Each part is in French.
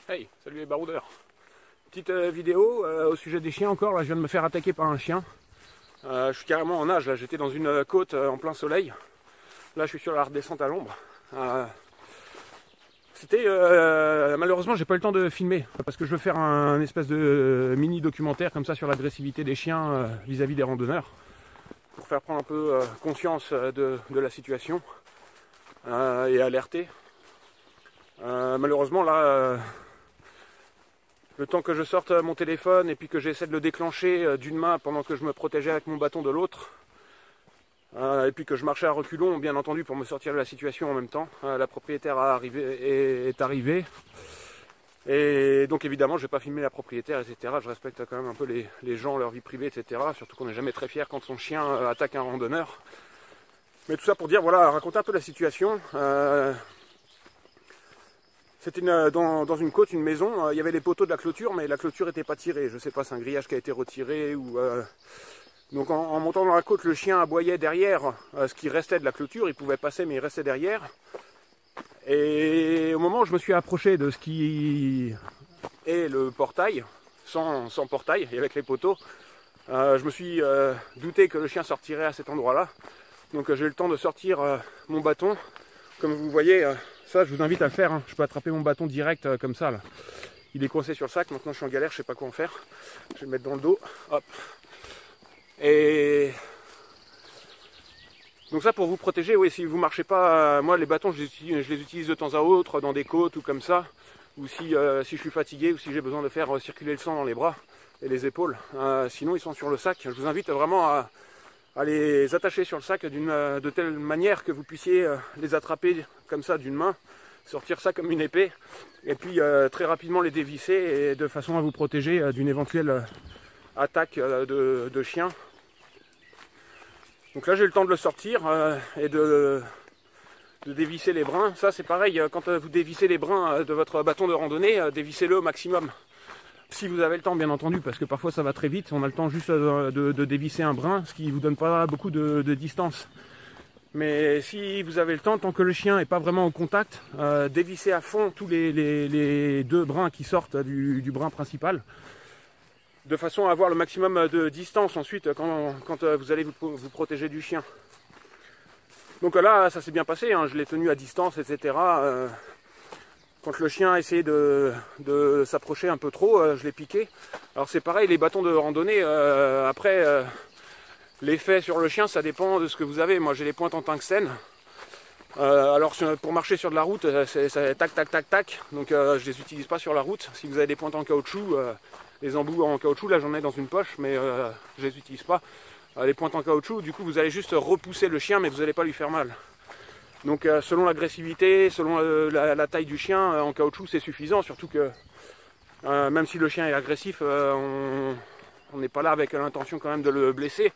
Hey, salut les baroudeurs. Petite vidéo au sujet des chiens encore. Là, je viens de me faire attaquer par un chien. Je suis carrément en nage. Là, j'étais dans une côte en plein soleil. Là, je suis sur la redescente à l'ombre. Malheureusement, j'ai pas eu le temps de filmer parce que je veux faire un espèce de mini documentaire comme ça sur l'agressivité des chiens vis-à-vis des randonneurs pour faire prendre un peu conscience de la situation et alerter. Malheureusement, là. Le temps que je sorte mon téléphone et puis que j'essaie de le déclencher d'une main pendant que je me protégeais avec mon bâton de l'autre, et puis que je marchais à reculons, bien entendu, pour me sortir de la situation en même temps. La propriétaire est arrivée. Et donc évidemment, je ne vais pas filmer la propriétaire, etc. Je respecte quand même un peu les gens, leur vie privée, etc. Surtout qu'on n'est jamais très fier quand son chien attaque un randonneur. Mais tout ça pour dire, voilà, raconter un peu la situation. C'était dans une côte, une maison, il y avait les poteaux de la clôture, mais la clôture n'était pas tirée. Je ne sais pas, c'est un grillage qui a été retiré. Donc en montant dans la côte, le chien aboyait derrière ce qui restait de la clôture. Il pouvait passer, mais il restait derrière. Et au moment où je me suis approché de ce qui est le portail, sans portail, et avec les poteaux, je me suis douté que le chien sortirait à cet endroit-là. Donc j'ai eu le temps de sortir mon bâton. Comme vous voyez... Ça, je vous invite à le faire, hein. Je peux attraper mon bâton direct comme ça. Là. Il est coincé sur le sac, maintenant je suis en galère, je sais pas quoi en faire. Je vais le mettre dans le dos. Hop. Et donc ça pour vous protéger, oui, si vous marchez pas, moi les bâtons je les utilise de temps à autre dans des côtes ou comme ça. Ou si je suis fatigué ou si j'ai besoin de faire circuler le sang dans les bras et les épaules. Sinon ils sont sur le sac. Je vous invite vraiment à les attacher sur le sac de telle manière que vous puissiez les attraper comme ça d'une main, sortir ça comme une épée, et puis très rapidement les dévisser et de façon à vous protéger d'une éventuelle attaque de chien. Donc là j'ai eu le temps de le sortir et de dévisser les brins. Ça c'est pareil, quand vous dévissez les brins de votre bâton de randonnée, dévissez-le au maximum. Si vous avez le temps, bien entendu, parce que parfois ça va très vite, on a le temps juste de dévisser un brin, ce qui ne vous donne pas beaucoup de distance. Mais si vous avez le temps, tant que le chien n'est pas vraiment au contact, dévissez à fond tous les deux brins qui sortent du brin principal, de façon à avoir le maximum de distance ensuite quand vous allez vous protéger du chien. Donc là, ça s'est bien passé, hein, je l'ai tenu à distance, etc. Quand le chien a essayé de s'approcher un peu trop, je l'ai piqué. Alors c'est pareil, les bâtons de randonnée, après, l'effet sur le chien, ça dépend de ce que vous avez. Moi j'ai les pointes en tungstène. Alors pour marcher sur de la route, c'est tac, tac, tac, tac. Donc je les utilise pas sur la route. Si vous avez des pointes en caoutchouc, les embouts en caoutchouc, là j'en ai dans une poche, mais je les utilise pas. Les pointes en caoutchouc, du coup vous allez juste repousser le chien, mais vous n'allez pas lui faire mal. Donc selon l'agressivité, selon la taille du chien, en caoutchouc c'est suffisant, surtout que même si le chien est agressif, on n'est pas là avec l'intention quand même de le blesser.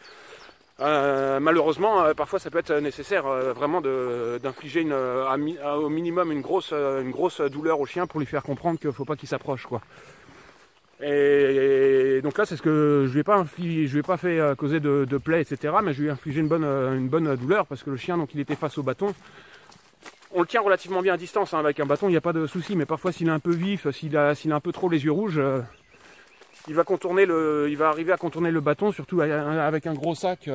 Malheureusement, parfois ça peut être nécessaire vraiment d'infliger au minimum une grosse douleur au chien pour lui faire comprendre qu'il ne faut pas qu'il s'approche, quoi. Et donc là c'est ce que je lui ai pas fait causer de plaies, etc. Mais je lui ai infligé une bonne douleur parce que le chien, donc il était face au bâton. On le tient relativement bien à distance, hein, avec un bâton il n'y a pas de souci, mais parfois s'il est un peu vif, s'il a un peu trop les yeux rouges, il va arriver à contourner le bâton, surtout avec un gros sac.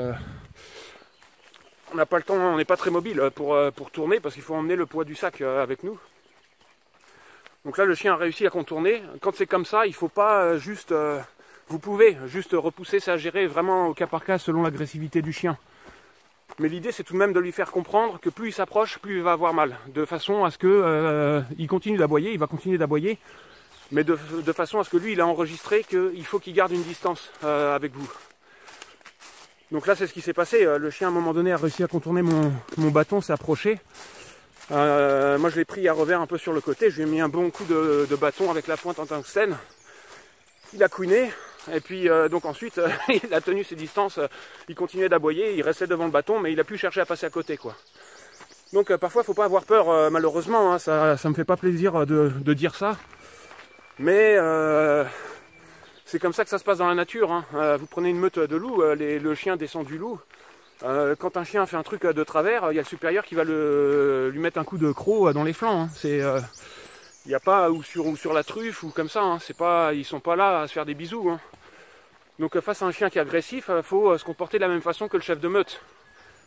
On n'a pas le temps, on n'est pas très mobile pour tourner parce qu'il faut emmener le poids du sac avec nous. Donc là le chien a réussi à contourner. Quand c'est comme ça, il ne faut pas juste... vous pouvez juste repousser, ça à gérer vraiment au cas par cas selon l'agressivité du chien. Mais l'idée c'est tout de même de lui faire comprendre que plus il s'approche, plus il va avoir mal. De façon à ce qu'il continue d'aboyer, il va continuer d'aboyer. Mais de façon à ce que lui il a enregistré qu'il faut qu'il garde une distance avec vous. Donc là c'est ce qui s'est passé. Le chien à un moment donné a réussi à contourner mon bâton, s'est approché. Moi je l'ai pris à revers un peu sur le côté, je lui ai mis un bon coup de bâton avec la pointe en tungstène. Il a couiné, et puis donc ensuite il a tenu ses distances, il continuait d'aboyer, il restait devant le bâton, mais il a pu chercher à passer à côté, quoi. Donc parfois il ne faut pas avoir peur, malheureusement, hein, ça me fait pas plaisir de dire ça. Mais c'est comme ça que ça se passe dans la nature, hein. Vous prenez une meute de loups, le chien descend du loup. Quand un chien fait un truc de travers, il y a le supérieur qui va lui mettre un coup de croc dans les flancs, hein. Il n'y a pas, ou sur la truffe, ou comme ça, hein. C'est pas, ils sont pas là à se faire des bisous, hein. Donc face à un chien qui est agressif, il faut se comporter de la même façon que le chef de meute.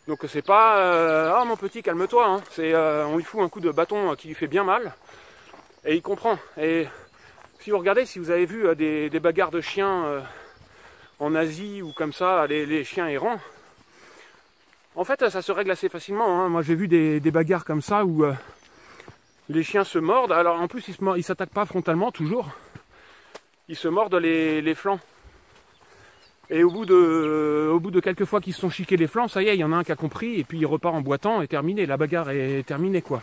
Donc c'est pas ah mon petit calme-toi, hein. C'est on lui fout un coup de bâton qui lui fait bien mal et il comprend. Et si vous regardez, si vous avez vu des bagarres de chiens en Asie ou comme ça, les chiens errants, en fait ça se règle assez facilement, hein. Moi j'ai vu des bagarres comme ça où les chiens se mordent. Alors en plus ils s'attaquent pas frontalement toujours, ils se mordent les flancs. Et au bout de quelques fois qu'ils se sont chiqués les flancs, ça y est, il y en a un qui a compris, et puis il repart en boitant, et terminé, la bagarre est terminée, quoi.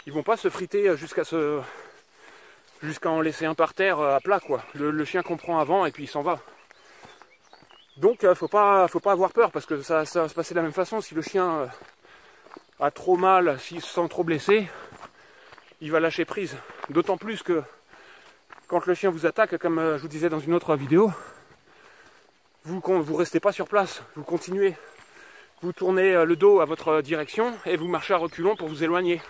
Ils vont pas se friter jusqu'à en laisser un par terre à plat, quoi. Le chien comprend avant, et puis il s'en va. Donc faut pas avoir peur, parce que ça va se passer de la même façon. Si le chien a trop mal, s'il se sent trop blessé, il va lâcher prise. D'autant plus que quand le chien vous attaque, comme je vous disais dans une autre vidéo, vous restez pas sur place, vous continuez. Vous tournez le dos à votre direction et vous marchez à reculons pour vous éloigner.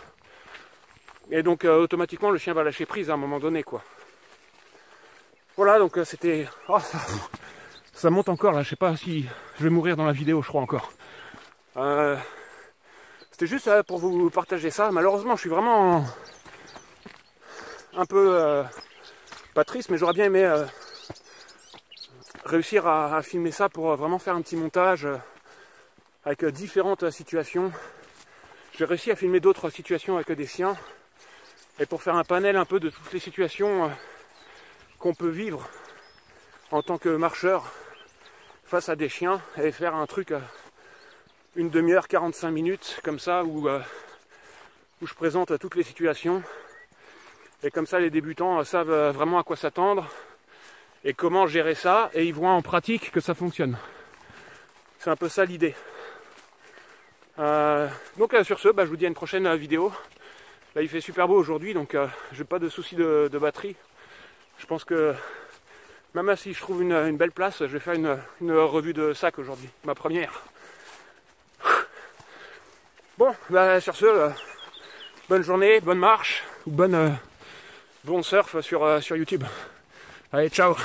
Et donc automatiquement le chien va lâcher prise à un moment donné, quoi. Voilà, donc c'était... Oh, ça monte encore là, je sais pas si je vais mourir dans la vidéo, je crois encore. C'était juste pour vous partager ça. Malheureusement je suis vraiment un peu pas triste, mais j'aurais bien aimé réussir à filmer ça pour vraiment faire un petit montage avec différentes situations. J'ai réussi à filmer d'autres situations avec des chiens et pour faire un panel un peu de toutes les situations qu'on peut vivre en tant que marcheur face à des chiens et faire un truc une demi-heure, 45 minutes comme ça où je présente toutes les situations et comme ça les débutants savent vraiment à quoi s'attendre et comment gérer ça, et ils voient en pratique que ça fonctionne. C'est un peu ça l'idée. Donc sur ce, je vous dis à une prochaine vidéo. Là il fait super beau aujourd'hui, donc j'ai pas de soucis de batterie. Je pense que même si je trouve une belle place, je vais faire une revue de sac aujourd'hui, ma première. Bon, sur ce, bonne journée, bonne marche, ou bon surf sur YouTube. Allez, ciao!